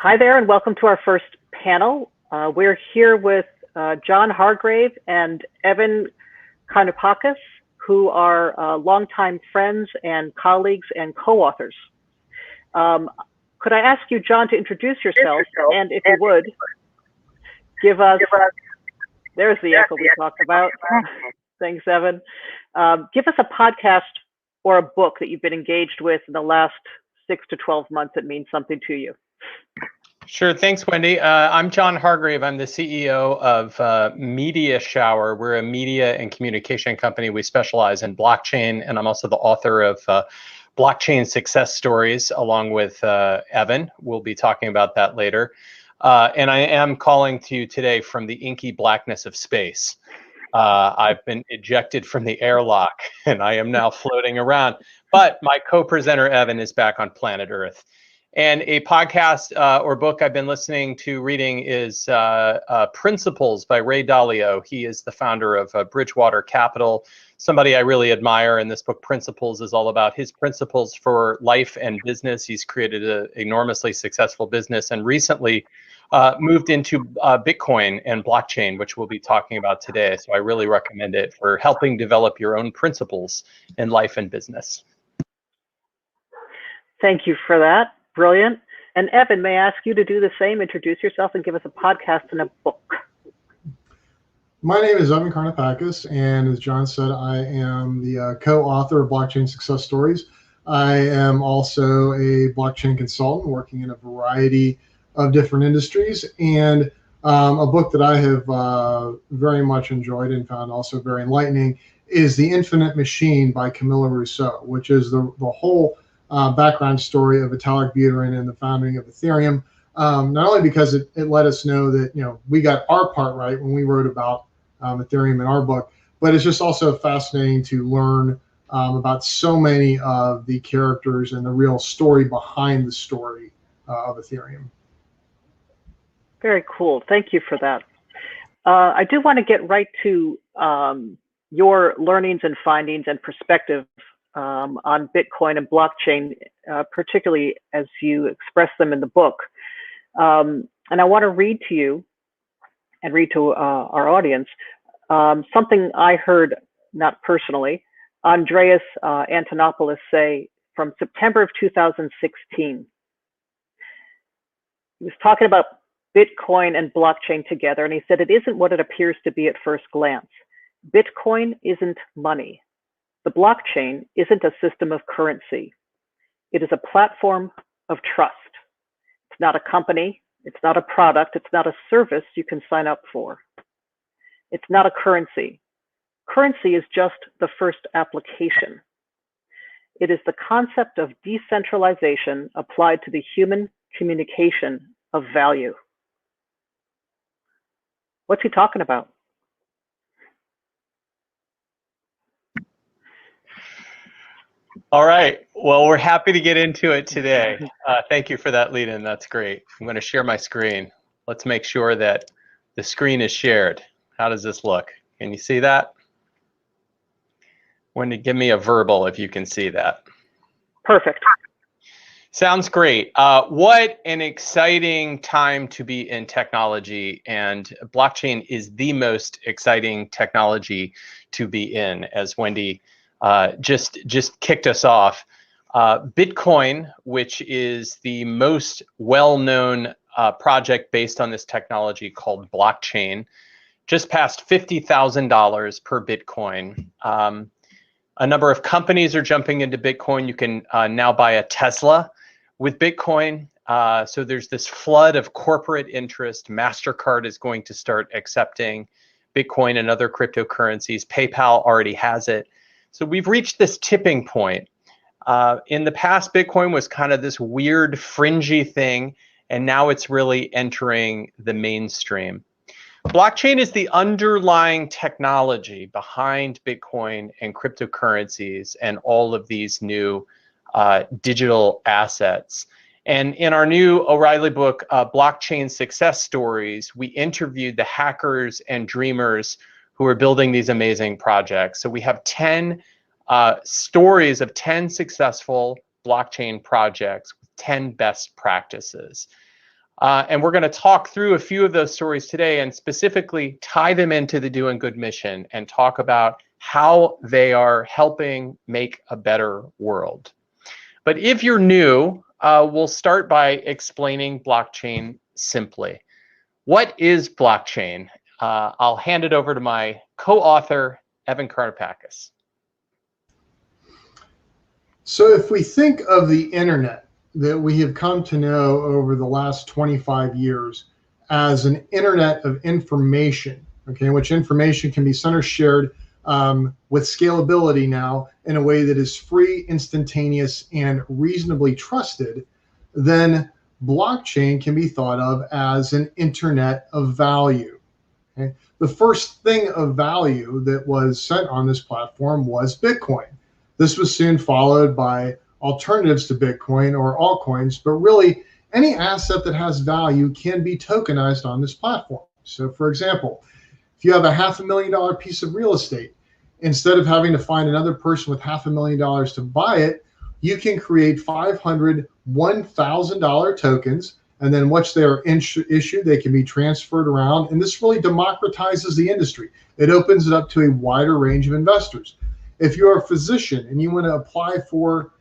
Hi there, and welcome to our first panel. We're here with John Hargrave and Evan Karnoupakis, who are longtime friends and colleagues and co-authors. Could I ask you, John, to introduce yourself, and if you would, give us, there's the echo we talked about. Thanks, Evan. Give us a podcast or a book that you've been engaged with in the last 6 to 12 months that means something to you. Sure. Thanks, Wendy. I'm John Hargrave. I'm the CEO of Media Shower. We're a media and communication company. We specialize in blockchain, and I'm also the author of Blockchain Success Stories, along with Evan. We'll be talking about that later. And I am calling to you today from the inky blackness of space. I've been ejected from the airlock, and I am now floating around. But my co-presenter, Evan, is back on planet Earth. And a podcast or book I've been listening to reading is Principles by Ray Dalio. He is the founder of Bridgewater Capital, somebody I really admire. And this book, Principles, is all about his principles for life and business. He's created an enormously successful business and recently moved into Bitcoin and blockchain, which we'll be talking about today. So I really recommend it for helping develop your own principles in life and business. Thank you for that. Brilliant. And Evan, may I ask you to do the same, introduce yourself and give us a podcast and a book. My name is Evan Karnoupakis, and as John said, I am the co-author of Blockchain Success Stories. I am also a blockchain consultant working in a variety of different industries, and a book that I have very much enjoyed and found also very enlightening is The Infinite Machine by Camilla Russo, which is the whole background story of Vitalik Buterin and the founding of Ethereum. Not only because it let us know that we got our part right when we wrote about Ethereum in our book, but it's just also fascinating to learn about so many of the characters and the real story behind the story of Ethereum. Very cool. Thank you for that. I do want to get right to your learnings and findings and perspective on Bitcoin and blockchain, particularly as you express them in the book. And I want to read to you and read to our audience something I heard, not personally, Andreas Antonopoulos say from September of 2016. He was talking about Bitcoin and blockchain together, and he said, it isn't what it appears to be at first glance. Bitcoin isn't money. The blockchain isn't a system of currency. It is a platform of trust. It's not a company. It's not a product. It's not a service you can sign up for. It's not a currency. Currency is just the first application. It is the concept of decentralization applied to the human communication of value. What's he talking about? All right. Well, we're happy to get into it today. Thank you for that lead-in. That's great. I'm going to share my screen. Let's make sure that the screen is shared. How does this look? Can you see that? Wendy, give me a verbal if you can see that. Perfect. Sounds great. What an exciting time to be in technology, and blockchain is the most exciting technology to be in, as Wendy just kicked us off. Bitcoin, which is the most well-known project based on this technology called blockchain, just passed $50,000 per Bitcoin. A number of companies are jumping into Bitcoin. You can now buy a Tesla with Bitcoin. So there's this flood of corporate interest. MasterCard is going to start accepting Bitcoin and other cryptocurrencies. PayPal already has it. So we've reached this tipping point. In the past, Bitcoin was kind of this weird, fringy thing, and now it's really entering the mainstream. Blockchain is the underlying technology behind Bitcoin and cryptocurrencies and all of these new digital assets. And in our new O'Reilly book, Blockchain Success Stories, we interviewed the hackers and dreamers who are building these amazing projects. So we have 10 stories of 10 successful blockchain projects with 10 best practices. And we're going to talk through a few of those stories today and specifically tie them into the Doing Good mission and talk about how they are helping make a better world. But if you're new, we'll start by explaining blockchain simply. What is blockchain? I'll hand it over to my co-author, Evan Karnoupakis. So if we think of the internet that we have come to know over the last 25 years as an internet of information, okay, which information can be center shared with scalability now in a way that is free, instantaneous, and reasonably trusted, then blockchain can be thought of as an internet of value. Okay? The first thing of value that was sent on this platform was Bitcoin. This was soon followed by alternatives to Bitcoin or altcoins, but really any asset that has value can be tokenized on this platform. So for example, if you have a $500,000 piece of real estate, instead of having to find another person with $500,000 to buy it, you can create 500 $1,000 tokens, and then once they are issued, they can be transferred around. And this really democratizes the industry. It opens it up to a wider range of investors. If you're a physician and you want to apply for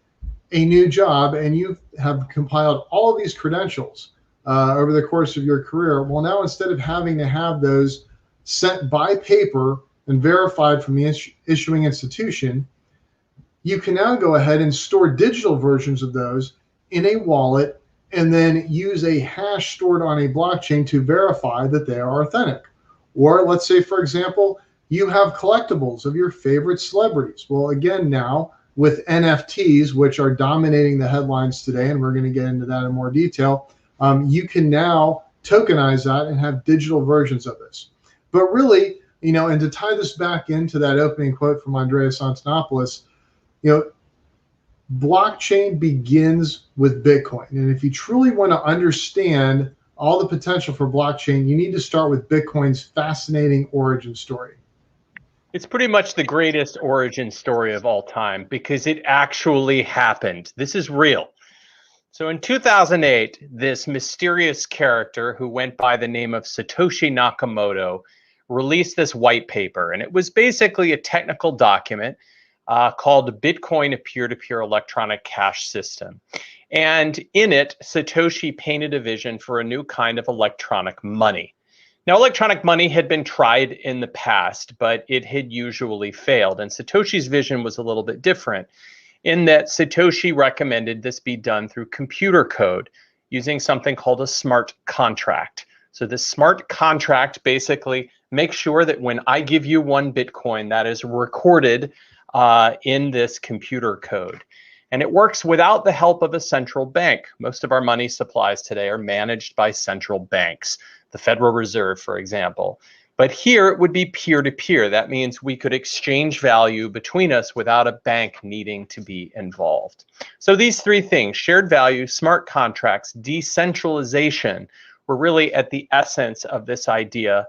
a new job and you have compiled all of these credentials over the course of your career, well, now instead of having to have those sent by paper and verified from the issuing institution, you can now go ahead and store digital versions of those in a wallet and then use a hash stored on a blockchain to verify that they are authentic. Or let's say, for example, you have collectibles of your favorite celebrities. Well, again, now with NFTs, which are dominating the headlines today, and we're going to get into that in more detail, you can now tokenize that and have digital versions of this. But really, you know, and to tie this back into that opening quote from Andreas Antonopoulos, you know, blockchain begins with Bitcoin. And if you truly want to understand all the potential for blockchain, you need to start with Bitcoin's fascinating origin story. It's pretty much the greatest origin story of all time because it actually happened. This is real. So in 2008, this mysterious character who went by the name of Satoshi Nakamoto released this white paper, and it was basically a technical document called Bitcoin, a peer-to-peer electronic cash system. And in it, Satoshi painted a vision for a new kind of electronic money. Now, electronic money had been tried in the past, but it had usually failed. And Satoshi's vision was a little bit different in that Satoshi recommended this be done through computer code using something called a smart contract. So the smart contract basically makes sure that when I give you 1 Bitcoin, that is recorded in this computer code. And it works without the help of a central bank. Most of our money supplies today are managed by central banks, the Federal Reserve, for example. But here it would be peer-to-peer. That means we could exchange value between us without a bank needing to be involved. So these 3 things, shared value, smart contracts, decentralization, were really at the essence of this idea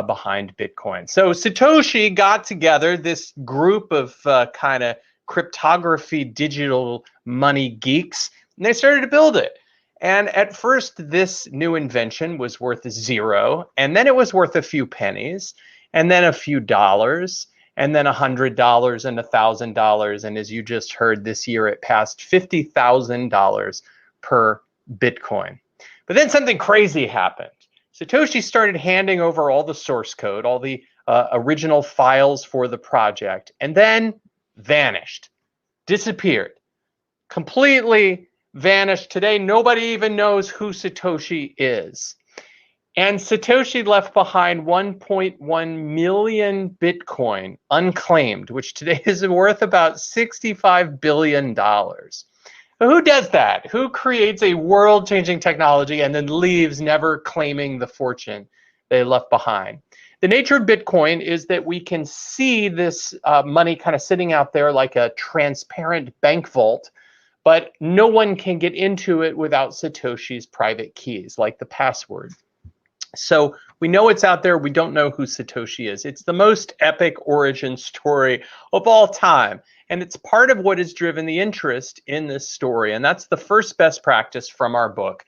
behind Bitcoin. So Satoshi got together this group of kind of cryptography digital money geeks, and they started to build it. And at first, this new invention was worth 0, and then it was worth a few pennies, and then a few dollars, and then $100 and $1,000. And as you just heard, this year it passed $50,000 per Bitcoin. But then something crazy happened. Satoshi started handing over all the source code, all the original files for the project, and then vanished, disappeared, completely vanished. Today, nobody even knows who Satoshi is. And Satoshi left behind 1.1 million Bitcoin unclaimed, which today is worth about $65 billion. Who does that? Who creates a world-changing technology and then leaves never claiming the fortune they left behind? The nature of Bitcoin is that we can see this money kind of sitting out there like a transparent bank vault, but no one can get into it without Satoshi's private keys, like the password. So we know it's out there. We don't know who Satoshi is. It's the most epic origin story of all time. And it's part of what has driven the interest in this story. And that's the first best practice from our book,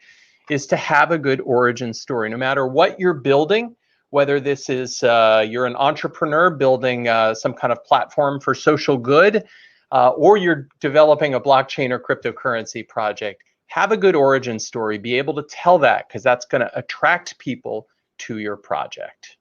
is to have a good origin story. No matter what you're building, whether this is you're an entrepreneur building some kind of platform for social good, or you're developing a blockchain or cryptocurrency project, have a good origin story. Be able to tell that, because that's going to attract people to your project.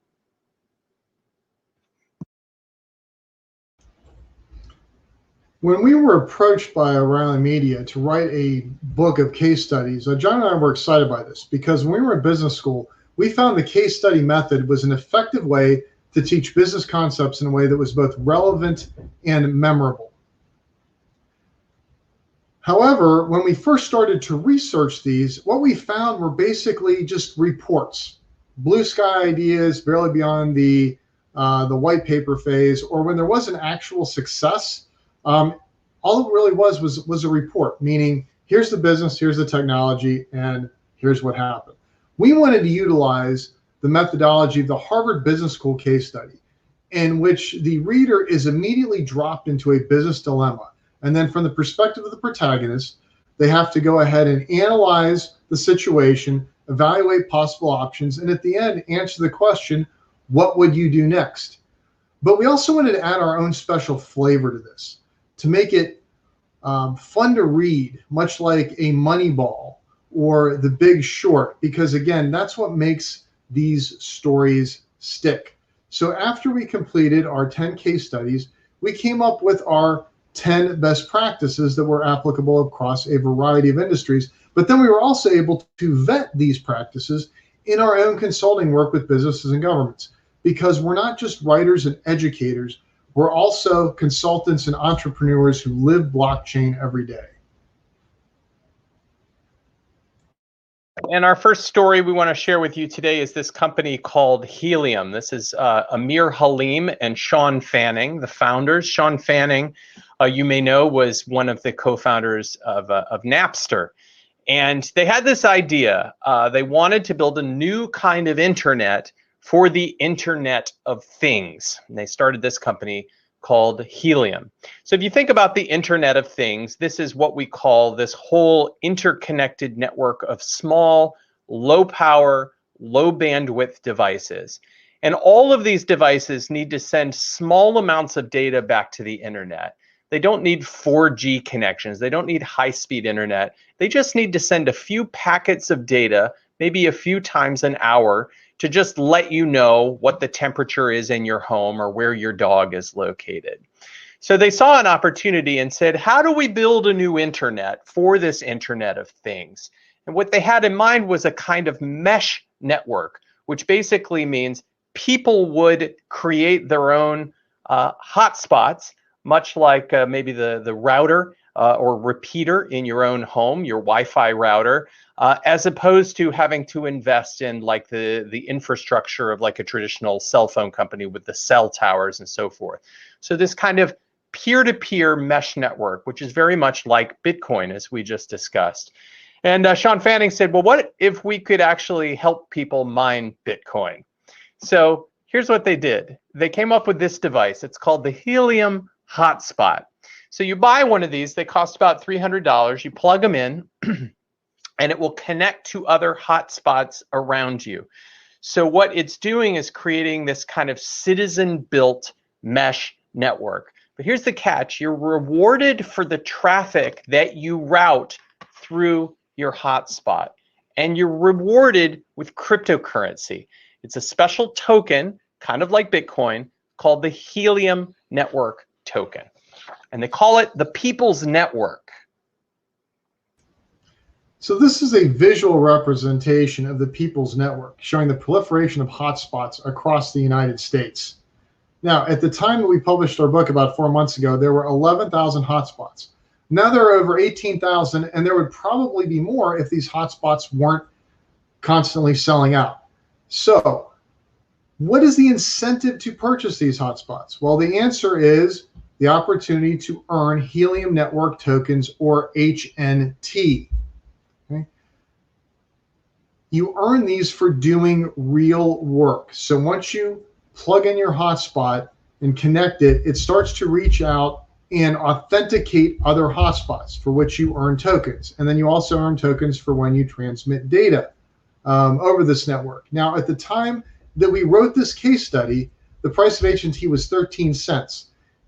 When we were approached by O'Reilly Media to write a book of case studies, John and I were excited by this, because when we were in business school, we found the case study method was an effective way to teach business concepts in a way that was both relevant and memorable. However, when we first started to research these, what we found were basically just reports, blue sky ideas, barely beyond the white paper phase, or when there was an actual success, all it really was a report, meaning here's the business, here's the technology, and here's what happened. We wanted to utilize the methodology of the Harvard Business School case study, in which the reader is immediately dropped into a business dilemma. And then from the perspective of the protagonist, they have to go ahead and analyze the situation, evaluate possible options, and at the end, answer the question, what would you do next? But we also wanted to add our own special flavor to this, to make it fun to read, much like a Moneyball or The Big Short, because again, that's what makes these stories stick. So after we completed our 10 case studies, we came up with our 10 best practices that were applicable across a variety of industries. But then we were also able to vet these practices in our own consulting work with businesses and governments, because we're not just writers and educators, we're also consultants and entrepreneurs who live blockchain every day. And our first story we want to share with you today is this company called Helium. This is Amir Halim and Sean Fanning, the founders. Sean Fanning, you may know, was one of the co-founders of Napster. And they had this idea. They wanted to build a new kind of internet for the Internet of Things. And they started this company called Helium. So if you think about the Internet of Things, this is what we call this whole interconnected network of small, low power, low bandwidth devices. And all of these devices need to send small amounts of data back to the internet. They don't need 4G connections. They don't need high-speed internet. They just need to send a few packets of data, maybe a few times an hour, to just let you know what the temperature is in your home or where your dog is located. So they saw an opportunity and said, how do we build a new internet for this Internet of Things? And what they had in mind was a kind of mesh network, which basically means people would create their own hotspots, much like maybe the router or repeater in your own home, your Wi-Fi router, as opposed to having to invest in like the infrastructure of like a traditional cell phone company with the cell towers and so forth. So this kind of peer-to-peer mesh network, which is very much like Bitcoin, as we just discussed. And Sean Fanning said, well, what if we could actually help people mine Bitcoin? So here's what they did. They came up with this device. It's called the Helium Hotspot. So you buy one of these, they cost about $300. You plug them in, and it will connect to other hotspots around you. So what it's doing is creating this kind of citizen-built mesh network. But here's the catch. You're rewarded for the traffic that you route through your hotspot. And you're rewarded with cryptocurrency. It's a special token, kind of like Bitcoin, called the Helium Network token. And they call it the People's Network. So this is a visual representation of the People's Network, showing the proliferation of hotspots across the United States. Now, at the time that we published our book about 4 months ago, there were 11,000 hotspots. Now there are over 18,000, and there would probably be more if these hotspots weren't constantly selling out. So what is the incentive to purchase these hotspots? Well, the answer is the opportunity to earn Helium Network tokens, or HNT. Okay? You earn these for doing real work. So once you plug in your hotspot and connect it, it starts to reach out and authenticate other hotspots for which you earn tokens. And then you also earn tokens for when you transmit data over this network. Now, at the time that we wrote this case study, the price of HNT was 13 cents.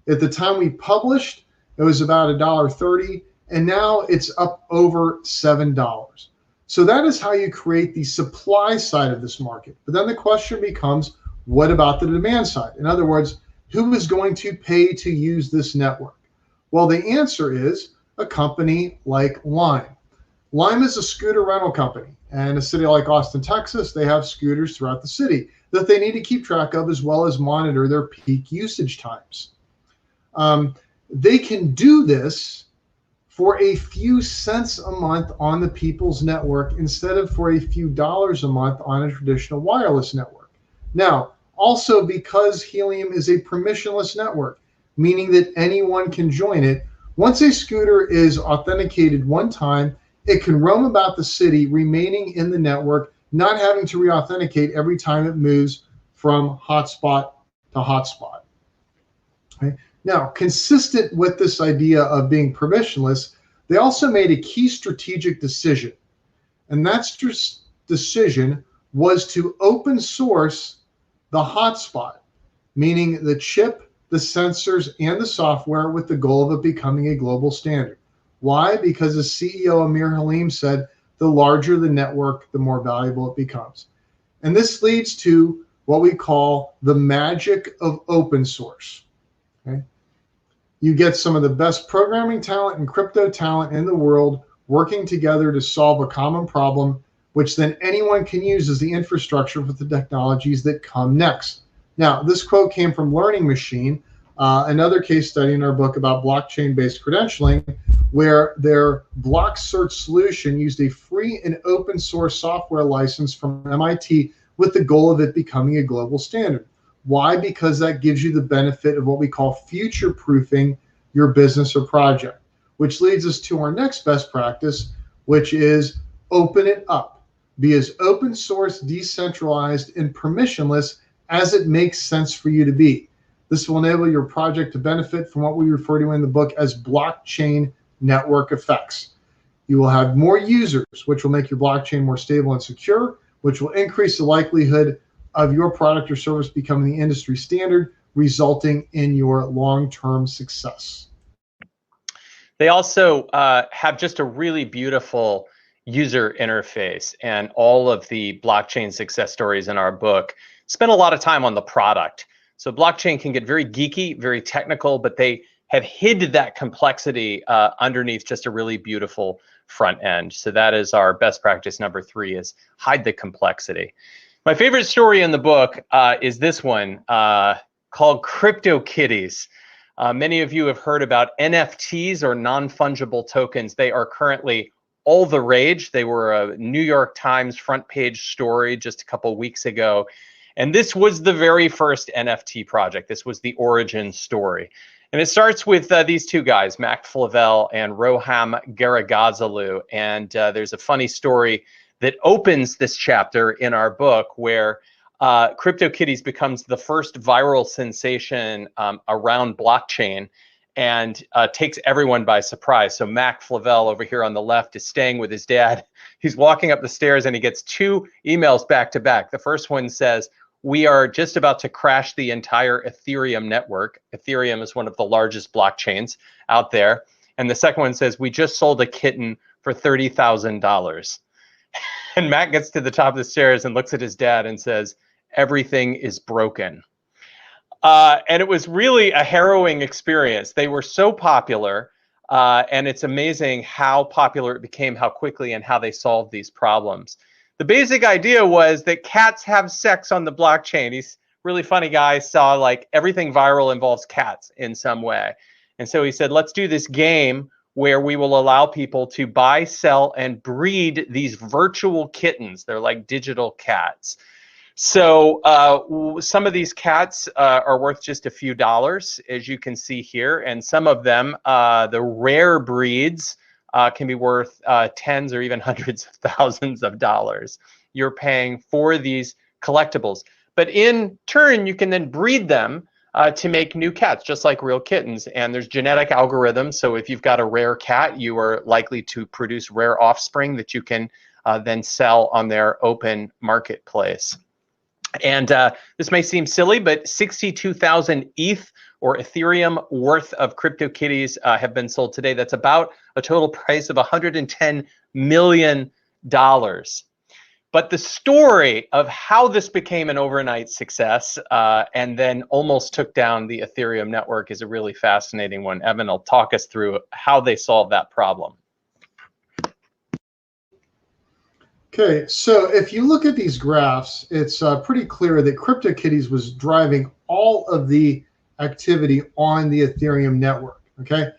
At the time we published, it was about $1.30, and now it's up over $7. So that is how you create the supply side of this market. But then the question becomes, what about the demand side? In other words, who is going to pay to use this network? Well, the answer is a company like Lime. Lime is a scooter rental company, and a city like Austin, Texas, they have scooters throughout the city that they need to keep track of, as well as monitor their peak usage times. They can do this for a few cents a month on the people's network instead of for a few dollars a month on a traditional wireless network. Now, also because Helium is a permissionless network, meaning that anyone can join it, once a scooter is authenticated one time, it can roam about the city, remaining in the network, not having to re-authenticate every time it moves from hotspot to hotspot. Okay? Now, consistent with this idea of being permissionless, they also made a key strategic decision. And that decision was to open source the hotspot, meaning the chip, the sensors, and the software, with the goal of it becoming a global standard. Why? Because the CEO, Amir Halim, said the larger the network, the more valuable it becomes. And this leads to what we call the magic of open source. Okay? You get some of the best programming talent and crypto talent in the world working together to solve a common problem, which then anyone can use as the infrastructure for the technologies that come next. Now, this quote came from Learning Machine, another case study in our book about blockchain-based credentialing, where their block search solution used a free and open source software license from MIT with the goal of it becoming a global standard. Why? Because that gives you the benefit of what we call future-proofing your business or project, which leads us to our next best practice, which is open it up. Be as open source, decentralized, and permissionless as it makes sense for you to be. This will enable your project to benefit from what we refer to in the book as blockchain network effects. You will have more users, which will make your blockchain more stable and secure, which will increase the likelihood of your product or service becoming the industry standard, resulting in your long-term success. They also have just a really beautiful user interface, and all of the blockchain success stories in our book spend a lot of time on the product. So blockchain can get very geeky, very technical, but they have hid that complexity underneath just a really beautiful front end. So that is our best practice number 3, is hide the complexity. My favorite story in the book is this one called CryptoKitties. Many of you have heard about NFTs, or non-fungible tokens. They are currently all the rage. They were a New York Times front page story just a couple weeks ago. And this was the very first NFT project. This was the origin story. And it starts with these two guys, Mac Flavel and Roham Garagazalu. And there's a funny story that opens this chapter in our book, where CryptoKitties becomes the first viral sensation around blockchain, and takes everyone by surprise. So Mac Flavel over here on the left is staying with his dad. He's walking up the stairs and he gets 2 emails back to back. The first one says, "We are just about to crash the entire Ethereum network." Ethereum is one of the largest blockchains out there. And the second one says, "We just sold a kitten for $30,000. And Matt gets to the top of the stairs and looks at his dad and says, "Everything is broken." And it was really a harrowing experience. They were so popular, and it's amazing how popular it became, how quickly, and how they solved these problems. The basic idea was that cats have sex on the blockchain. He's a really funny guy, saw like everything viral involves cats in some way. And so he said, let's do this game where we will allow people to buy, sell, and breed these virtual kittens. They're like digital cats. So some of these cats are worth just a few dollars, as you can see here. And some of them, the rare breeds, can be worth tens or even hundreds of thousands of dollars. You're paying for these collectibles. But in turn, you can then breed them to make new cats, just like real kittens. And there's genetic algorithms. So if you've got a rare cat, you are likely to produce rare offspring that you can then sell on their open marketplace. And this may seem silly, but 62,000 ETH or Ethereum worth of CryptoKitties have been sold today. That's about a total price of $110 million. But the story of how this became an overnight success and then almost took down the Ethereum network is a really fascinating one. Evan will talk us through how they solved that problem. Okay, so if you look at these graphs, it's pretty clear that CryptoKitties was driving all of the activity on the Ethereum network, okay?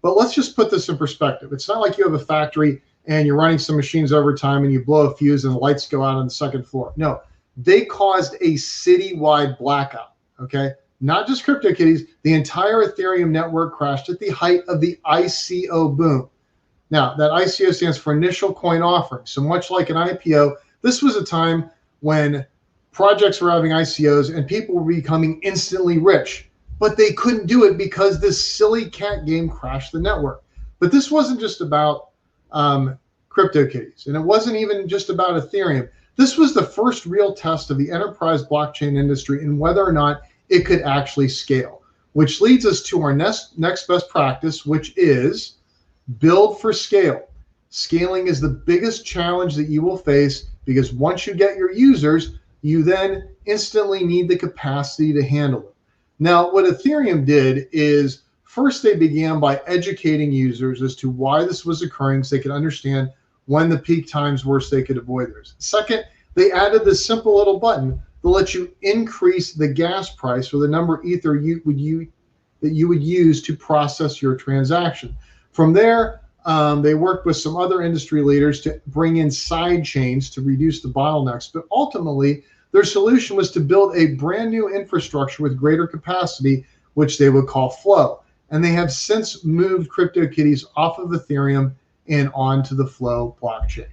But let's just put this in perspective. It's not like you have a factory and you're running some machines over time and you blow a fuse and the lights go out on the second floor. No, they caused a citywide blackout, okay? Not just CryptoKitties, the entire Ethereum network crashed at the height of the ICO boom. Now, that ICO stands for initial coin offering. So much like an IPO, this was a time when projects were having ICOs and people were becoming instantly rich, but they couldn't do it because this silly cat game crashed the network. But this wasn't just about CryptoKitties, and it wasn't even just about Ethereum. This was the first real test of the enterprise blockchain industry and whether or not it could actually scale, which leads us to our next best practice, which is build for scale. Scaling is the biggest challenge that you will face because once you get your users, you then instantly need the capacity to handle it. Now, what Ethereum did is first they began by educating users as to why this was occurring so they could understand when the peak times were so they could avoid those. Second, they added this simple little button that lets you increase the gas price or the number of Ether that you would use to process your transaction. From there, they worked with some other industry leaders to bring in side chains to reduce the bottlenecks. But ultimately, their solution was to build a brand new infrastructure with greater capacity, which they would call Flow. And they have since moved CryptoKitties off of Ethereum and onto the Flow blockchain.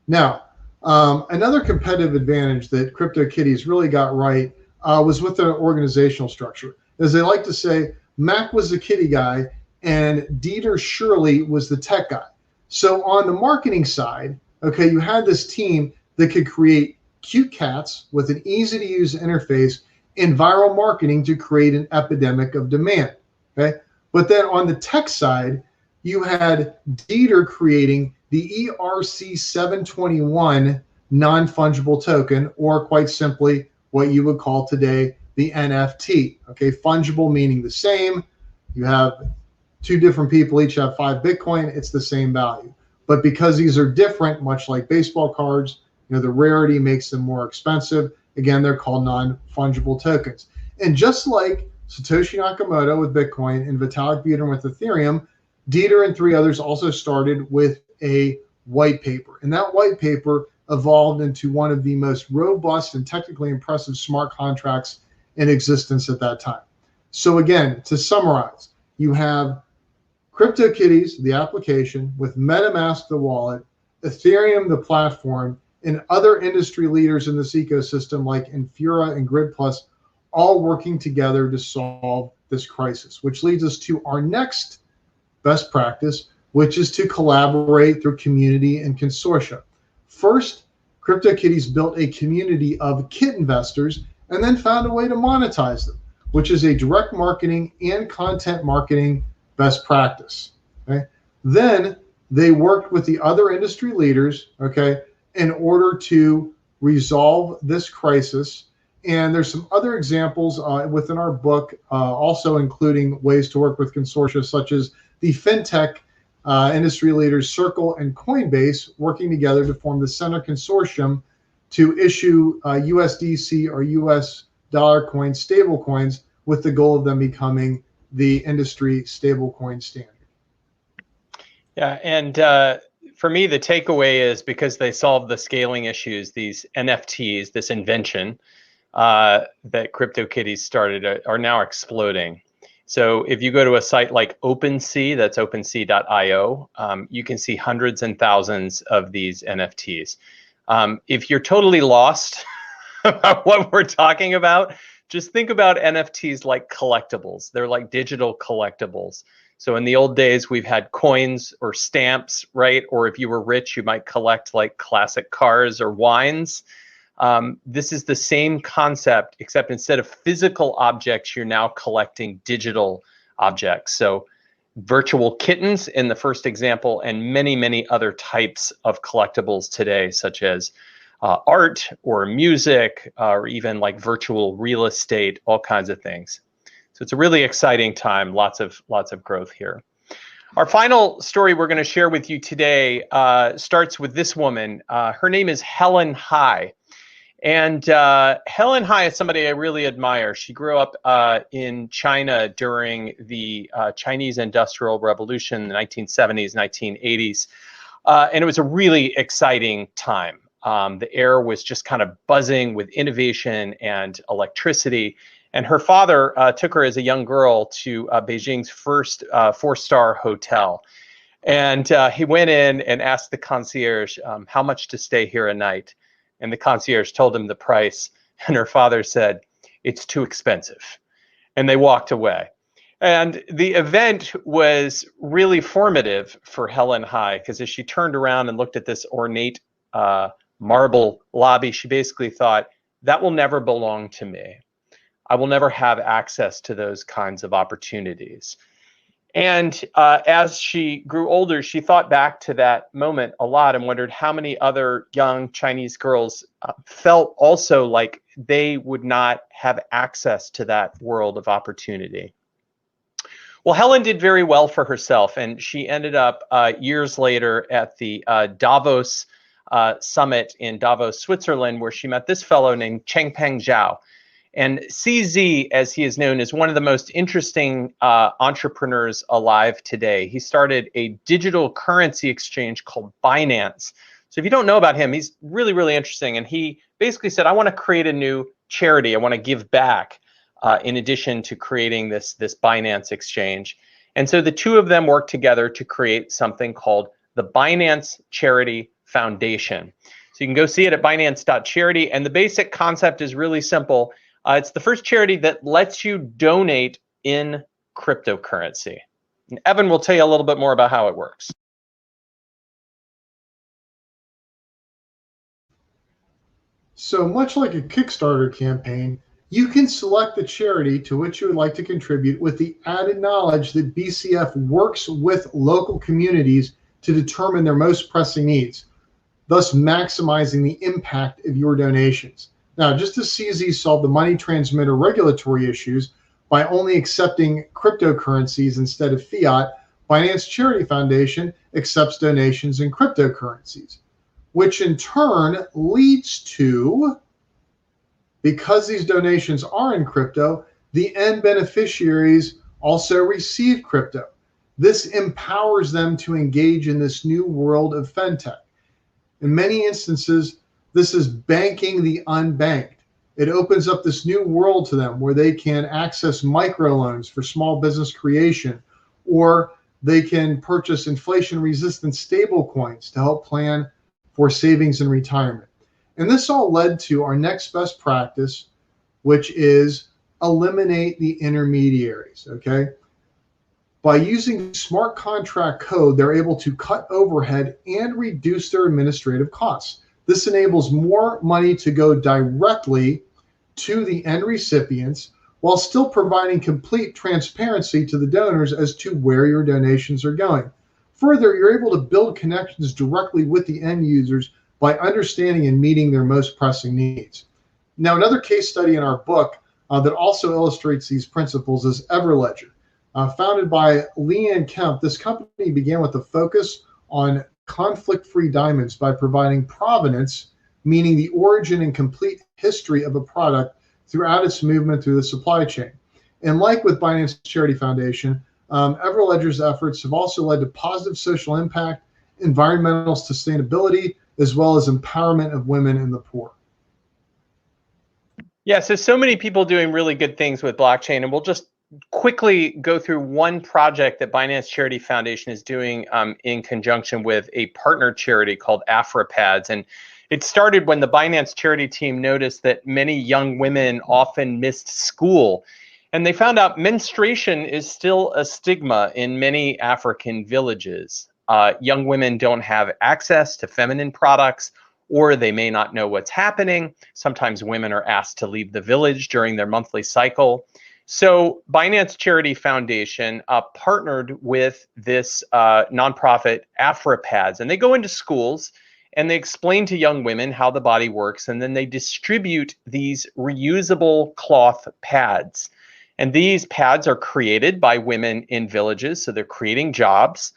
Now, another competitive advantage that CryptoKitties really got right was with their organizational structure. As they like to say, Mac was the kitty guy, and Dieter Shirley was the tech guy. So on the marketing side, okay, you had this team that could create cute cats with an easy-to-use interface and viral marketing to create an epidemic of demand, okay? But then on the tech side, you had Dieter creating the ERC-721 non-fungible token, or quite simply, what you would call today the NFT, okay? Fungible meaning the same. You have two different people, each have 5 Bitcoin, it's the same value. But because these are different, much like baseball cards, you know, the rarity makes them more expensive. Again, they're called non-fungible tokens. And just like Satoshi Nakamoto with Bitcoin and Vitalik Buterin with Ethereum, Dieter and 3 others also started with a white paper. And that white paper evolved into one of the most robust and technically impressive smart contracts in existence at that time. So again, to summarize, you have CryptoKitties, the application, with MetaMask, the wallet, Ethereum, the platform, and other industry leaders in this ecosystem like Infura and Grid Plus, all working together to solve this crisis, which leads us to our next best practice, which is to collaborate through community and consortia. First, CryptoKitties built a community of kit investors and then found a way to monetize them, which is a direct marketing and content marketing best practice. Okay. Then they worked with the other industry leaders, okay, in order to resolve this crisis. And there's some other examples within our book, also including ways to work with consortia such as the fintech industry leaders Circle and Coinbase working together to form the Center Consortium to issue USDC or US dollar coin stable coins with the goal of them becoming the industry stablecoin standard. Yeah, and for me, the takeaway is because they solved the scaling issues, these NFTs, this invention that CryptoKitties started are now exploding. So if you go to a site like OpenSea, that's OpenSea.io, you can see hundreds and thousands of these NFTs. If you're totally lost about what we're talking about, just think about NFTs like collectibles. They're like digital collectibles. So in the old days, we've had coins or stamps, right? Or if you were rich, you might collect like classic cars or wines. This is the same concept, except instead of physical objects, you're now collecting digital objects. So virtual kittens in the first example, and many, many other types of collectibles today, such as art or music, or even like virtual real estate, all kinds of things. So it's a really exciting time, lots of growth here. Our final story we're going to share with you today starts with this woman. Her name is Helen Hai. And Helen Hai is somebody I really admire. She grew up in China during the Chinese Industrial Revolution in the 1970s, 1980s. And it was a really exciting time. The air was just kind of buzzing with innovation and electricity. And her father took her as a young girl to Beijing's first four-star hotel. And he went in and asked the concierge how much to stay here a night. And the concierge told him the price. And her father said, "It's too expensive." And they walked away. And the event was really formative for Helen Hai, because as she turned around and looked at this ornate marble lobby, she basically thought, that will never belong to me. I will never have access to those kinds of opportunities. And as she grew older, she thought back to that moment a lot and wondered how many other young Chinese girls felt also like they would not have access to that world of opportunity. Well, Helen did very well for herself, and she ended up years later at the Davos summit in Davos, Switzerland, where she met this fellow named Changpeng Zhao. And CZ, as he is known, is one of the most interesting entrepreneurs alive today. He started a digital currency exchange called Binance. So if you don't know about him, he's really, really interesting. And he basically said, I want to create a new charity. I want to give back in addition to creating this Binance exchange. And so the two of them worked together to create something called the Binance Charity Foundation. So you can go see it at binance.charity. And the basic concept is really simple. It's the first charity that lets you donate in cryptocurrency. And Evan will tell you a little bit more about how it works. So much like a Kickstarter campaign, you can select the charity to which you would like to contribute with the added knowledge that BCF works with local communities to determine their most pressing needs, thus maximizing the impact of your donations. Now, just as CZ solved the money transmitter regulatory issues by only accepting cryptocurrencies instead of fiat, Binance Charity Foundation accepts donations in cryptocurrencies, which in turn leads to, because these donations are in crypto, the end beneficiaries also receive crypto. This empowers them to engage in this new world of fintech. In many instances, this is banking the unbanked. It opens up this new world to them where they can access microloans for small business creation, or they can purchase inflation-resistant stable coins to help plan for savings and retirement. And this all led to our next best practice, which is eliminate the intermediaries, okay? By using smart contract code, they're able to cut overhead and reduce their administrative costs. This enables more money to go directly to the end recipients while still providing complete transparency to the donors as to where your donations are going. Further, you're able to build connections directly with the end users by understanding and meeting their most pressing needs. Now, another case study in our book that also illustrates these principles is Everledger. Founded by Leanne Kemp, this company began with a focus on conflict-free diamonds by providing provenance, meaning the origin and complete history of a product throughout its movement through the supply chain. And like with Binance Charity Foundation, Everledger's efforts have also led to positive social impact, environmental sustainability, as well as empowerment of women and the poor. Yeah, so many people doing really good things with blockchain, and we'll just quickly go through one project that Binance Charity Foundation is doing in conjunction with a partner charity called AfriPads. And It started when the Binance charity team noticed that many young women often missed school, and they found out menstruation is still a stigma in many African villages. Young women don't have access to feminine products, or they may not know what's happening. Sometimes women are asked to leave the village during their monthly cycle. So Binance Charity Foundation partnered with this nonprofit AfriPads, and they go into schools and they explain to young women how the body works, and then they distribute these reusable cloth pads. And these pads are created by women in villages, so they're creating jobs,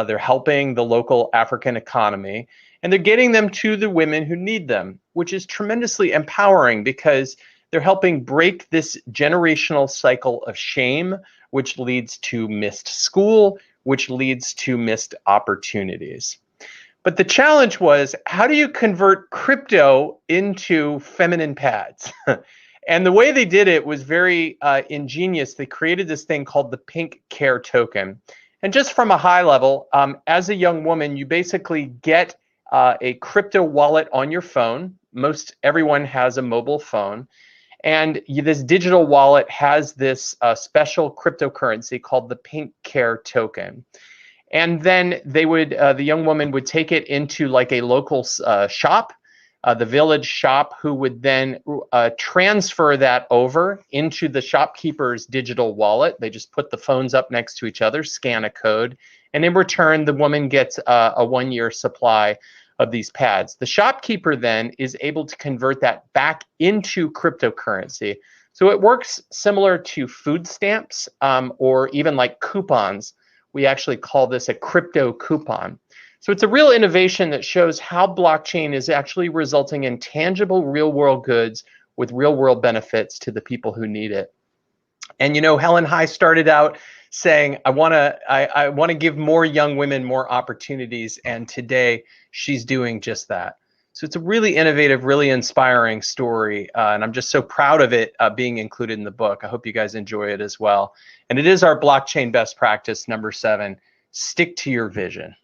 they're helping the local African economy, and they're getting them to the women who need them, which is tremendously empowering because they're helping break this generational cycle of shame, which leads to missed school, which leads to missed opportunities. But the challenge was, how do you convert crypto into feminine pads? And the way they did it was very ingenious. They created this thing called the Pink Care Token. And just from a high level, as a young woman, you basically get a crypto wallet on your phone. Most everyone has a mobile phone. And this digital wallet has this special cryptocurrency called the Pink Care Token. And then they would, the young woman would take it into like a local shop, the village shop, who would then transfer that over into the shopkeeper's digital wallet. They just put the phones up next to each other, scan a code, and in return, the woman gets a 1-year supply of these pads. The shopkeeper then is able to convert that back into cryptocurrency. So it works similar to food stamps or even like coupons. We actually call this a crypto coupon. So it's a real innovation that shows how blockchain is actually resulting in tangible real-world goods with real-world benefits to the people who need it. And you know, Helen High started out saying, I want to give more young women more opportunities, and today she's doing just that. So it's a really innovative, really inspiring story, and I'm just so proud of it being included in the book. I hope you guys enjoy it as well. And it is our blockchain best practice number 7, stick to your vision.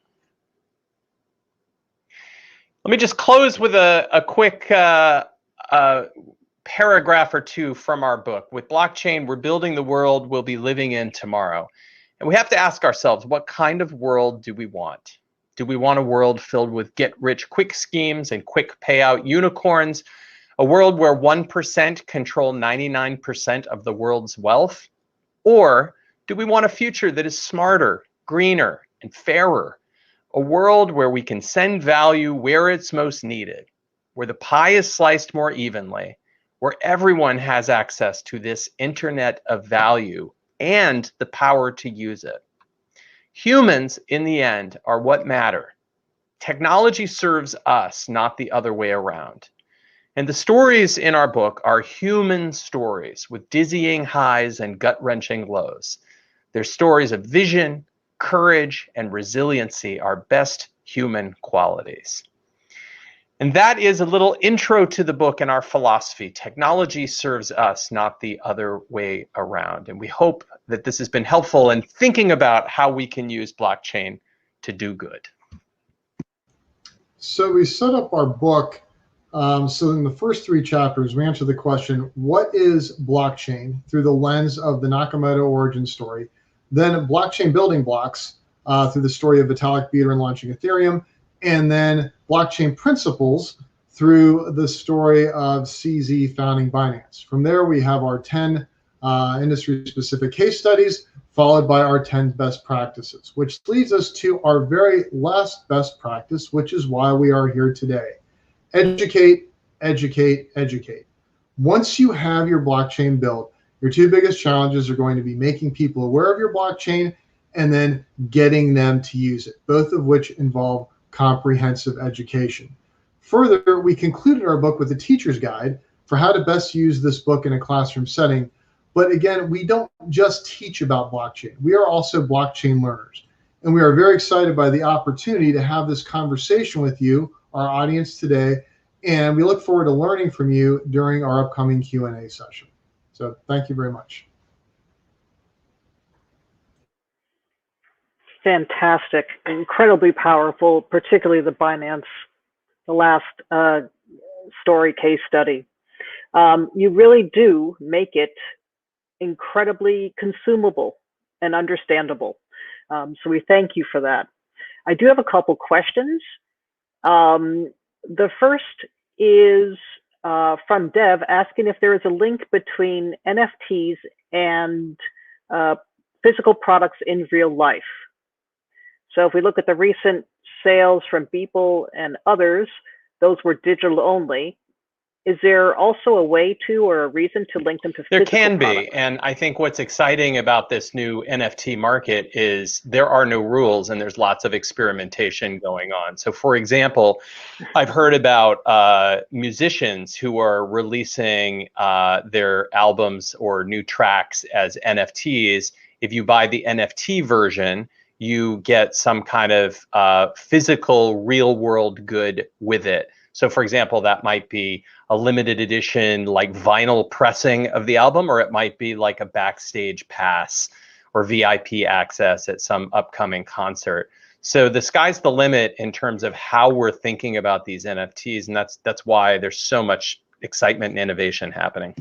Let me just close with a quick paragraph or two from our book. With blockchain, we're building the world we'll be living in tomorrow. And we have to ask ourselves, what kind of world do we want? Do we want a world filled with get-rich-quick schemes and quick payout unicorns? A world where 1% control 99% of the world's wealth? Or do we want a future that is smarter, greener, and fairer? A world where we can send value where it's most needed, where the pie is sliced more evenly, where everyone has access to this internet of value and the power to use it. Humans, in the end, are what matter. Technology serves us, not the other way around. And the stories in our book are human stories with dizzying highs and gut-wrenching lows. They're stories of vision, courage, and resiliency, our best human qualities. And that is a little intro to the book and our philosophy. Technology serves us, not the other way around. And we hope that this has been helpful in thinking about how we can use blockchain to do good. So we set up our book. So in the first 3 chapters, we answer the question, what is blockchain, through the lens of the Nakamoto origin story, then blockchain building blocks through the story of Vitalik Buterin launching Ethereum, and then blockchain principles through the story of CZ founding Binance. From there, we have our 10 industry-specific case studies, followed by our 10 best practices, which leads us to our very last best practice, which is why we are here today. Educate, educate, educate. Once you have your blockchain built, your 2 biggest challenges are going to be making people aware of your blockchain and then getting them to use it, both of which involve comprehensive education. Further, we concluded our book with a teacher's guide for how to best use this book in a classroom setting. But again, we don't just teach about blockchain. We are also blockchain learners. And we are very excited by the opportunity to have this conversation with you, our audience today. And we look forward to learning from you during our upcoming Q&A session. So thank you very much. Fantastic, incredibly powerful, particularly the Binance the last story case study. You really do make it incredibly consumable and understandable. So we thank you for that. I do have a couple questions. The first is from Dev asking if there is a link between NFTs and physical products in real life. So if we look at the recent sales from Beeple and others, those were digital only. Is there also a way to or a reason to link them to physical There can be, products? and I think what's exciting about this new NFT market is there are no rules and there's lots of experimentation going on. So for example, I've heard about musicians who are releasing their albums or new tracks as NFTs. If you buy the NFT version, you get some kind of physical real world good with it. So for example, that might be a limited edition like vinyl pressing of the album, or it might be like a backstage pass or VIP access at some upcoming concert. So the sky's the limit in terms of how we're thinking about these NFTs, and that's why there's so much excitement and innovation happening.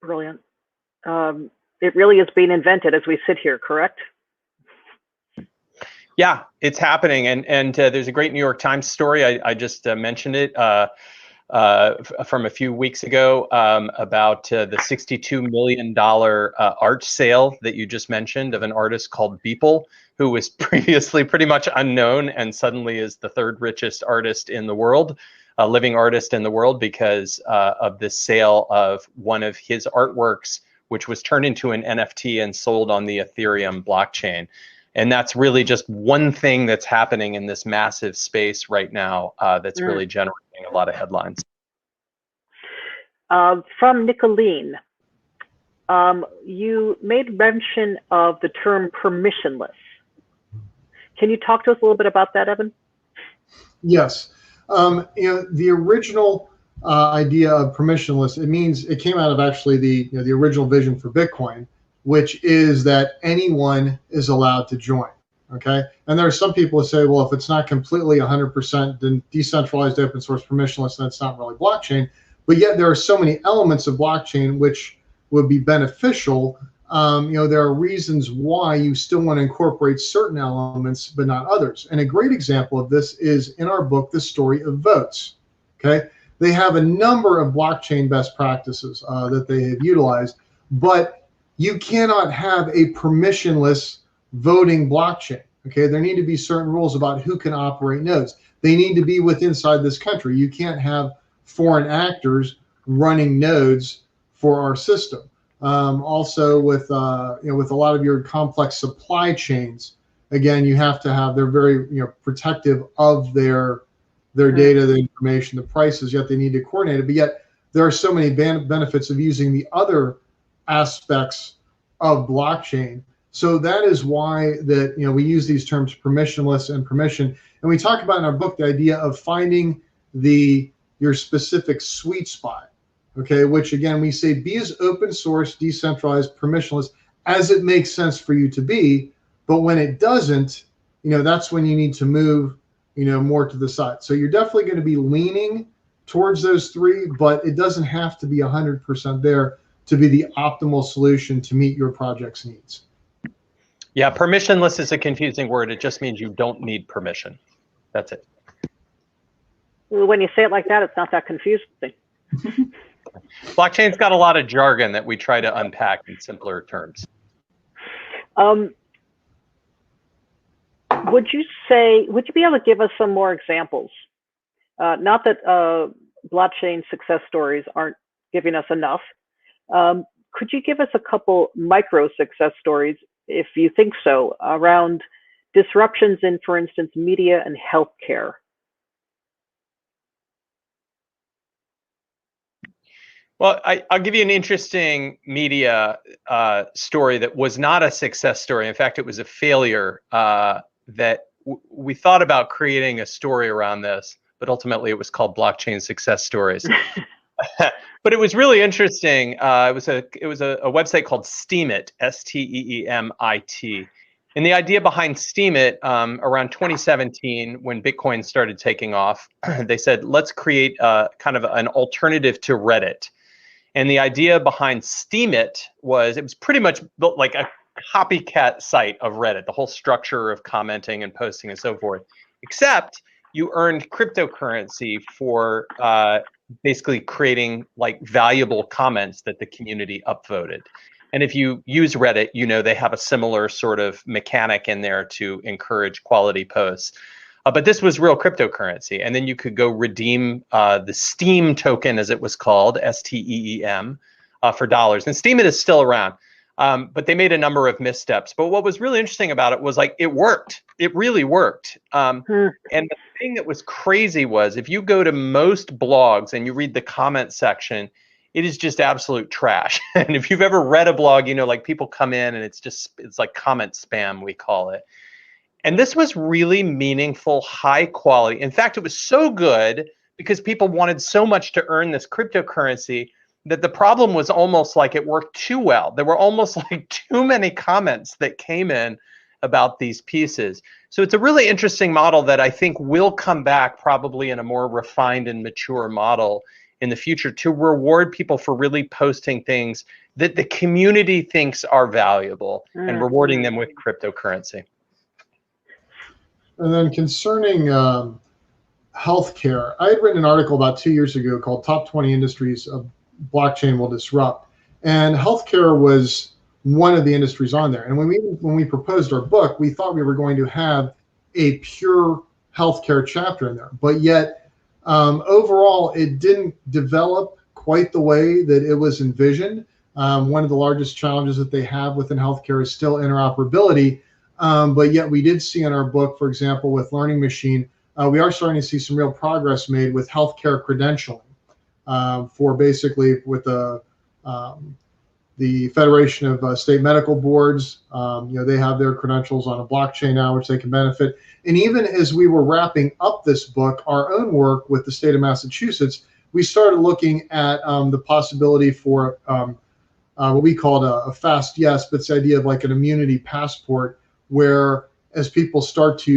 Brilliant. It really is being invented as we sit here, correct? Yeah, it's happening, and there's a great New York Times story. I just mentioned it from a few weeks ago about the $62 million art sale that you just mentioned of an artist called Beeple, who was previously pretty much unknown and suddenly is the third richest artist in the world, living artist in the world, because of this sale of one of his artworks, which was turned into an NFT and sold on the Ethereum blockchain. And that's really just one thing that's happening in this massive space right now that's really generating a lot of headlines. From Nicolene, you made mention of the term permissionless. Can you talk to us a little bit about that, Evan? Yes. The original idea of permissionless, it came out of actually the original vision for Bitcoin, which is that anyone is allowed to join, okay? And there are some people who say, well, if it's not completely 100% then decentralized open source permissionless, then it's not really blockchain. But yet there are so many elements of blockchain which would be beneficial. There are reasons why you still want to incorporate certain elements, but not others. And a great example of this is in our book, The Story of Votes, okay? They have a number of blockchain best practices that they have utilized, but you cannot have a permissionless voting blockchain, okay? There need to be certain rules about who can operate nodes. They need to be inside this country. You can't have foreign actors running nodes for our system. Also with with a lot of your complex supply chains, again, you have to have, they're very protective of their data, the information, the prices, yet they need to coordinate it. But yet there are so many benefits of using the other aspects of blockchain. So that is why we use these terms permissionless and permission. And we talk about in our book the idea of finding your specific sweet spot, okay? Which again, we say be as open source, decentralized, permissionless as it makes sense for you to be. But when it doesn't, that's when you need to move, more to the side. So you're definitely going to be leaning towards those three, but it doesn't have to be 100% there to be the optimal solution to meet your project's needs. Yeah, permissionless is a confusing word. It just means you don't need permission. That's it. Well, when you say it like that, it's not that confusing. Blockchain's got a lot of jargon that we try to unpack in simpler terms. Would you be able to give us some more examples? Not that blockchain success stories aren't giving us enough. Could you give us a couple micro success stories, if you think so, around disruptions in, for instance, media and healthcare? Well, I'll give you an interesting media story that was not a success story. In fact, it was a failure that we thought about creating a story around this, but ultimately it was called Blockchain Success Stories. But it was really interesting. It was a website called Steemit, STEEMIT, And the idea behind Steemit, around 2017, when Bitcoin started taking off, they said, let's create kind of an alternative to Reddit. And the idea behind Steemit was, it was pretty much built like a copycat site of Reddit, the whole structure of commenting and posting and so forth, except you earned cryptocurrency for basically creating like valuable comments that the community upvoted. And if you use Reddit, you know they have a similar sort of mechanic in there to encourage quality posts. But this was real cryptocurrency. And then you could go redeem the Steem token, as it was called, STEEM, for dollars. And Steemit is still around. But they made a number of missteps. But what was really interesting about it was like it worked. It really worked. And the thing that was crazy was if you go to most blogs and you read the comment section, it is just absolute trash. And if you've ever read a blog, you know, like people come in and it's like comment spam, we call it. And this was really meaningful, high quality. In fact, it was so good because people wanted so much to earn this cryptocurrency that the problem was almost like it worked too well. There were almost like too many comments that came in about these pieces. So it's a really interesting model that I think will come back probably in a more refined and mature model in the future to reward people for really posting things that the community thinks are valuable and rewarding them with cryptocurrency. And then concerning healthcare, I had written an article about 2 years ago called Top 20 Industries Blockchain Will Disrupt. And healthcare was one of the industries on there. And when we proposed our book, we thought we were going to have a pure healthcare chapter in there. But yet, overall, it didn't develop quite the way that it was envisioned. One of the largest challenges that they have within healthcare is still interoperability. But yet we did see in our book, for example, with Learning Machine, we are starting to see some real progress made with healthcare credentialing for basically with the Federation of State Medical Boards. You know, they have their credentials on a blockchain now, which they can benefit. And even as we were wrapping up this book, our own work with the state of Massachusetts, we started looking at the possibility for what we called a fast yes, but it's the idea of like an immunity passport, where as people start to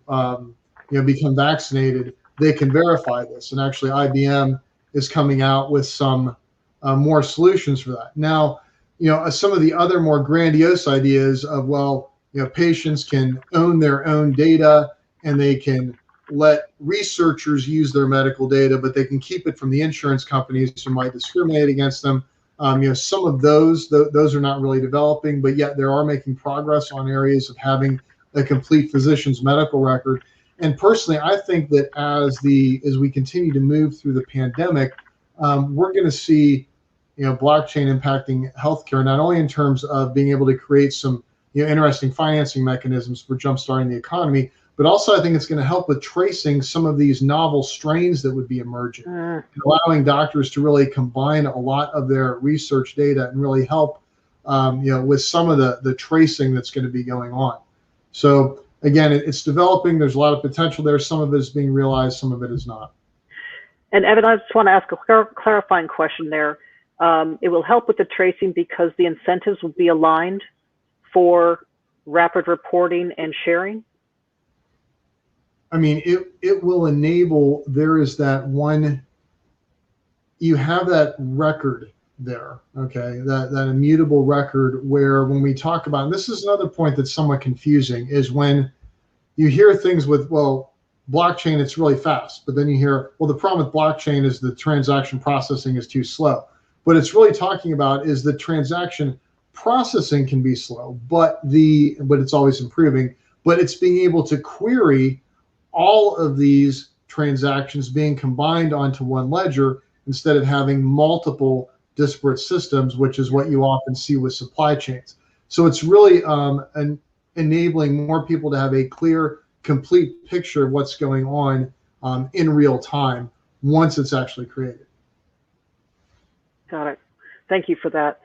you know, become vaccinated, they can verify this. And actually, IBM is coming out with some more solutions for that. Now, you know, some of the other more grandiose ideas of, well, you know, patients can own their own data and they can let researchers use their medical data, but they can keep it from the insurance companies who might discriminate against them. You know, some of those are not really developing, but yet there are making progress on areas of having a complete physician's medical record. And personally, I think that as we continue to move through the pandemic, we're going to see, you know, blockchain impacting healthcare, not only in terms of being able to create some, you know, interesting financing mechanisms for jumpstarting the economy, but also I think it's going to help with tracing some of these novel strains that would be emerging, and allowing doctors to really combine a lot of their research data and really help, you know, with some of the tracing that's going to be going on. So again, it's developing. There's a lot of potential there. Some of it is being realized, some of it is not. And Evan, I just want to ask a clarifying question there. It will help with the tracing because the incentives will be aligned for rapid reporting and sharing? I mean, it will enable, there is that one, you have that record there, okay, that immutable record where when we talk about, and this is another point that's somewhat confusing, is when you hear things with, well, blockchain, it's really fast, but then you hear, well, the problem with blockchain is the transaction processing is too slow. What it's really talking about is the transaction processing can be slow, but it's always improving, but it's being able to query all of these transactions being combined onto one ledger instead of having multiple disparate systems, which is what you often see with supply chains. So it's really enabling more people to have a clear, complete picture of what's going on in real time once it's actually created. Got it. Thank you for that.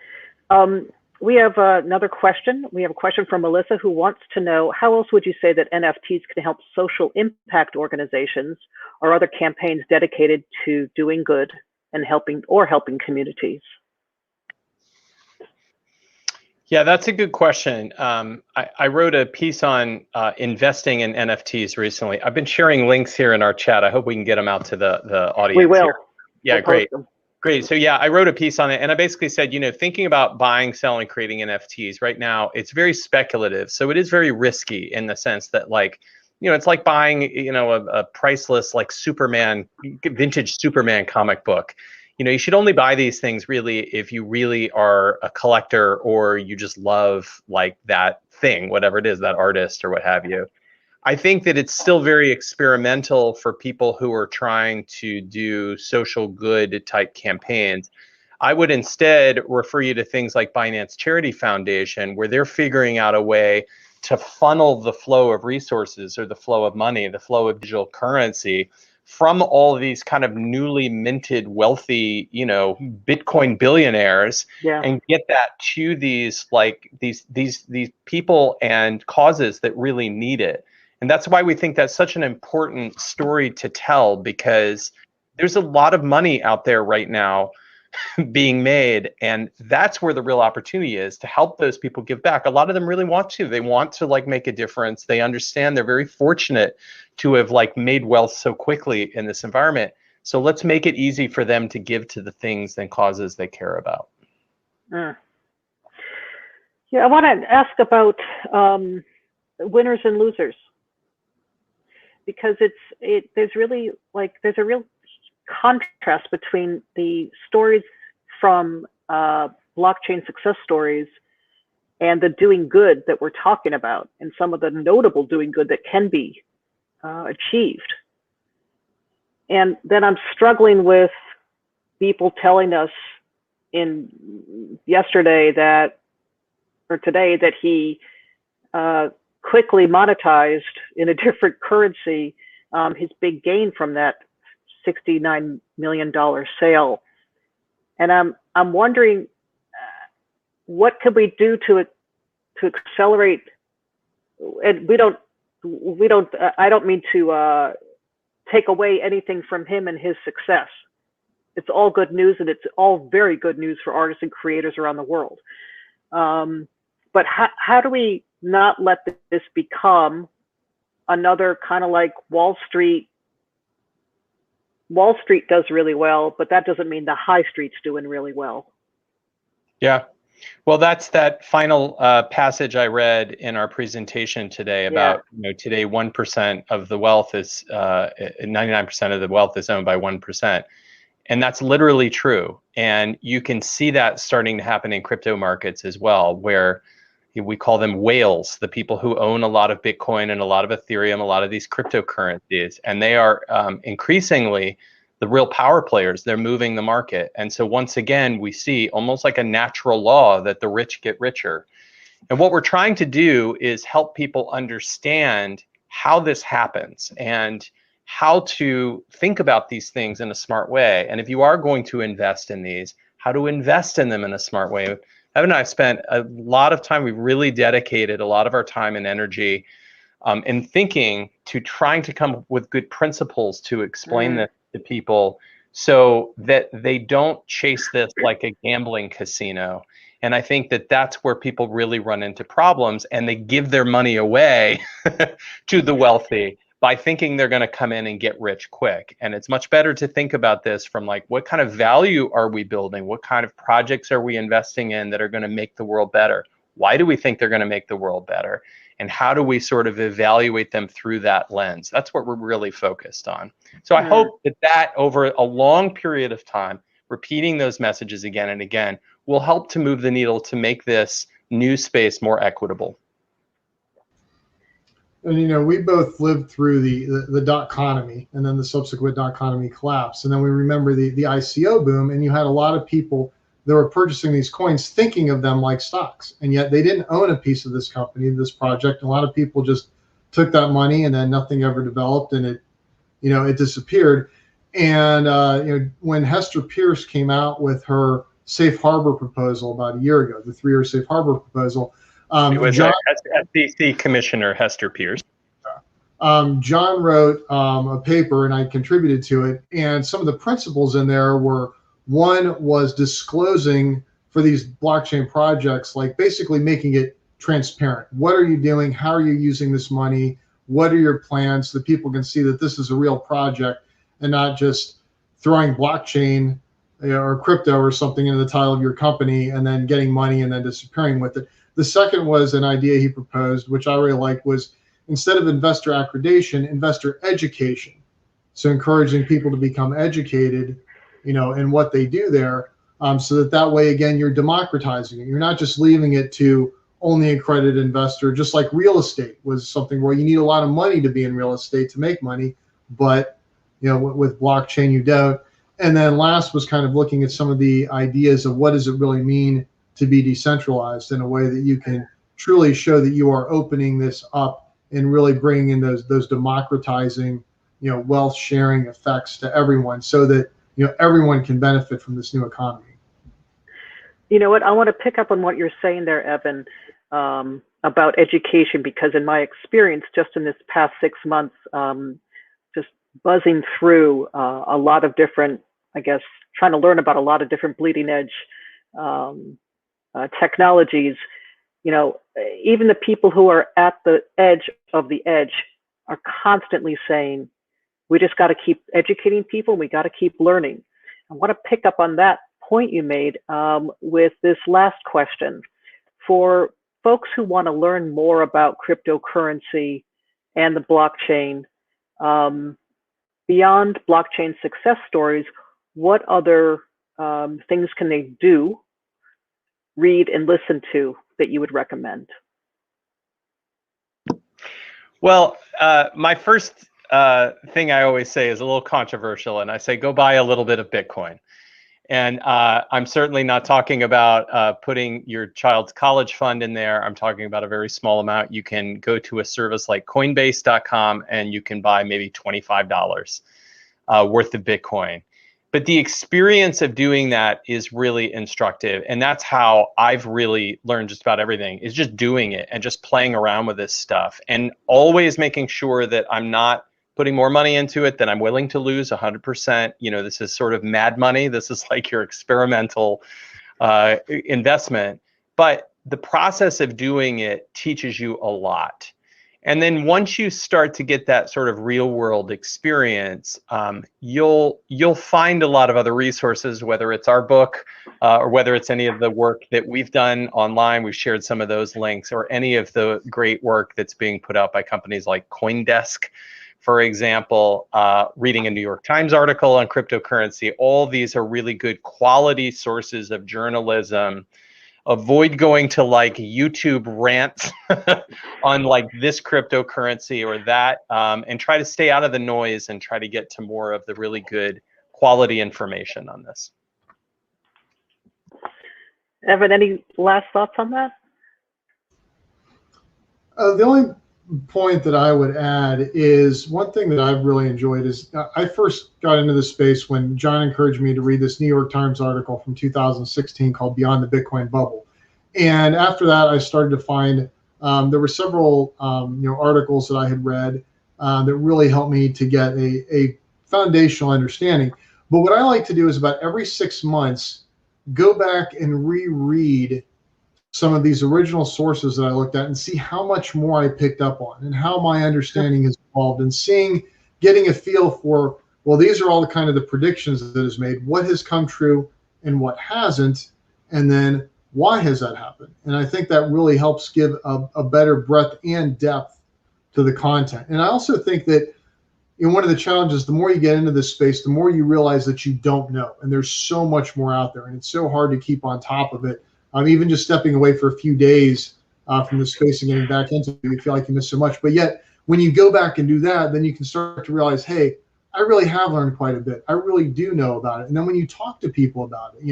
We have another question. We have a question from Melissa who wants to know, how else would you say that NFTs can help social impact organizations or other campaigns dedicated to doing good and helping communities? Yeah, that's a good question. I wrote a piece on investing in NFTs recently. I've been sharing links here in our chat. I hope we can get them out to the We audience will. here. Yeah, We'll post great. them. Great. So yeah, I wrote a piece on it, and I basically said, thinking about buying, selling, creating NFTs right now, it's very speculative. So it is very risky in the sense that, like, it's like buying, a priceless, like, Superman, vintage Superman comic book. You should only buy these things really if you really are a collector, or you just love, like, that thing, whatever it is, that artist or what have you. I think that it's still very experimental for people who are trying to do social good type campaigns. I would instead refer you to things like Binance Charity Foundation, where they're figuring out a way to funnel the flow of resources, or the flow of money, the flow of digital currency, from all of these kind of newly minted wealthy, Bitcoin billionaires, Yeah. and get that to these, like, these people and causes that really need it. And that's why we think that's such an important story to tell, because there's a lot of money out there right now being made, and that's where the real opportunity is, to help those people give back. A lot of them really want to. They want to, like, make a difference. They understand they're very fortunate to have, like, made wealth so quickly in this environment. So let's make it easy for them to give to the things and causes they care about. Yeah, I want to ask about winners and losers, because there's a real contrast between the stories from blockchain success stories and the doing good that we're talking about, and some of the notable doing good that can be achieved. And then I'm struggling with people telling us yesterday or today that he quickly monetized in a different currency his big gain from that $69 million sale. And I'm wondering, what could we do to accelerate? And I don't mean to take away anything from him and his success. It's all good news, and it's all very good news for artists and creators around the world. But how do we not let this become another kind of like Wall Street? Wall Street does really well, but that doesn't mean the high street's doing really well. Yeah. Well, that's that final passage I read in our presentation today about, today 1% of the wealth is 99% of the wealth is owned by 1%. And that's literally true. And you can see that starting to happen in crypto markets as well, where we call them whales, the people who own a lot of Bitcoin and a lot of Ethereum, a lot of these cryptocurrencies. And they are increasingly the real power players. They're moving the market. And so once again, we see almost like a natural law that the rich get richer. And what we're trying to do is help people understand how this happens and how to think about these things in a smart way. And if you are going to invest in these, how to invest in them in a smart way. Evan and I have spent a lot of time, we've really dedicated a lot of our time and energy in thinking to trying to come up with good principles to explain this to people, so that they don't chase this like a gambling casino. And I think that that's where people really run into problems, and they give their money away to the wealthy by thinking they're going to come in and get rich quick. And it's much better to think about this from, like, what kind of value are we building? What kind of projects are we investing in that are going to make the world better? Why do we think they're going to make the world better? And how do we sort of evaluate them through that lens? That's what we're really focused on. So I hope that over a long period of time, repeating those messages again and again will help to move the needle to make this new space more equitable. And we both lived through the dot-conomy and then the subsequent dot-conomy collapse. And then we remember the ICO boom, and you had a lot of people that were purchasing these coins thinking of them like stocks, and yet they didn't own a piece of this company, this project. And a lot of people just took that money, and then nothing ever developed, and it disappeared. And when Hester Pierce came out with her safe harbor proposal about a year ago, the 3-year safe harbor proposal, it was SEC Commissioner Hester Pierce. John wrote a paper, and I contributed to it. And some of the principles in there were, one was disclosing for these blockchain projects, like basically making it transparent. What are you doing? How are you using this money? What are your plans so that people can see that this is a real project and not just throwing blockchain or crypto or something into the title of your company and then getting money and then disappearing with it. The second was an idea he proposed, which I really liked, was instead of investor accreditation, investor education. So encouraging people to become educated, in what they do there, so that way, again, you're democratizing it. You're not just leaving it to only accredited investor, just like real estate was something where you need a lot of money to be in real estate to make money, but with blockchain you don't. And then last was kind of looking at some of the ideas of what does it really mean to be decentralized in a way that you can truly show that you are opening this up and really bringing in those democratizing, wealth sharing effects to everyone, so that everyone can benefit from this new economy. You know what? I want to pick up on what you're saying there, Evan, about education, because in my experience, just in this past 6 months, just buzzing through a lot of different, I guess, trying to learn about a lot of different bleeding edge technologies, even the people who are at the edge of the edge are constantly saying, we just got to keep educating people. We got to keep learning. I want to pick up on that point you made with this last question. For folks who want to learn more about cryptocurrency and the blockchain, beyond blockchain success stories, what other things can they do, read, and listen to that you would recommend? Well, my first thing I always say is a little controversial, and I say go buy a little bit of Bitcoin. And I'm certainly not talking about putting your child's college fund in there. I'm talking about a very small amount. You can go to a service like Coinbase.com and you can buy maybe $25 worth of Bitcoin. But the experience of doing that is really instructive. And that's how I've really learned just about everything, is just doing it and just playing around with this stuff and always making sure that I'm not putting more money into it than I'm willing to lose 100%. This is sort of mad money. This is like your experimental investment. But the process of doing it teaches you a lot. And then once you start to get that sort of real world experience, you'll find a lot of other resources, whether it's our book or whether it's any of the work that we've done online. We've shared some of those links, or any of the great work that's being put out by companies like CoinDesk, for example, reading a New York Times article on cryptocurrency. All these are really good quality sources of journalism. Avoid going to like YouTube rants on like this cryptocurrency or that, and try to stay out of the noise and try to get to more of the really good quality information on this. Evan, any last thoughts on that? The only point that I would add is one thing that I've really enjoyed is I first got into this space when John encouraged me to read this New York Times article from 2016 called Beyond the Bitcoin Bubble. And after that, I started to find there were several articles that I had read that really helped me to get a foundational understanding. But what I like to do is about every 6 months, go back and reread some of these original sources that I looked at and see how much more I picked up on and how my understanding has evolved, and getting a feel for, well, these are all the kind of the predictions that is made, what has come true and what hasn't, and then why has that happened? And I think that really helps give a better breadth and depth to the content. And I also think that one of the challenges, the more you get into this space, the more you realize that you don't know, and there's so much more out there, and it's so hard to keep on top of it. Even just stepping away for a few days from the space and getting back into it, you feel like you miss so much. But yet, when you go back and do that, then you can start to realize, hey, I really have learned quite a bit. I really do know about it. And then when you talk to people about it,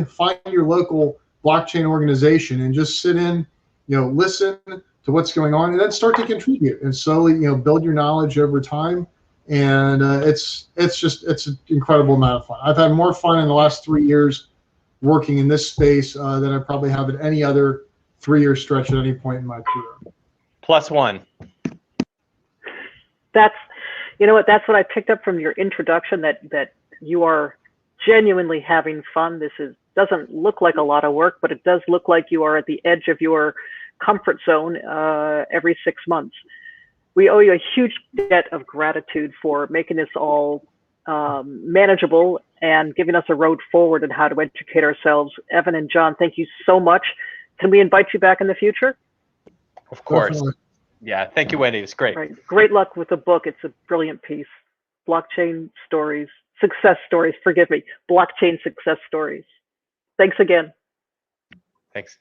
find your local blockchain organization and just sit in, listen to what's going on, and then start to contribute and slowly, build your knowledge over time. And it's an incredible amount of fun. I've had more fun in the last 3 years working in this space than I probably have at any other 3-year stretch at any point in my career. +1. That's what I picked up from your introduction, that you are genuinely having fun. This is doesn't look like a lot of work, but it does look like you are at the edge of your comfort zone every 6 months. We owe you a huge debt of gratitude for making this all manageable and giving us a road forward in how to educate ourselves. Evan and John, thank you so much. Can we invite you back in the future? Of course. Definitely. Yeah. Thank you, Wendy. It's great. Right. Great luck with the book. It's a brilliant piece. Blockchain stories, success stories, forgive me. Blockchain success stories. Thanks again. Thanks.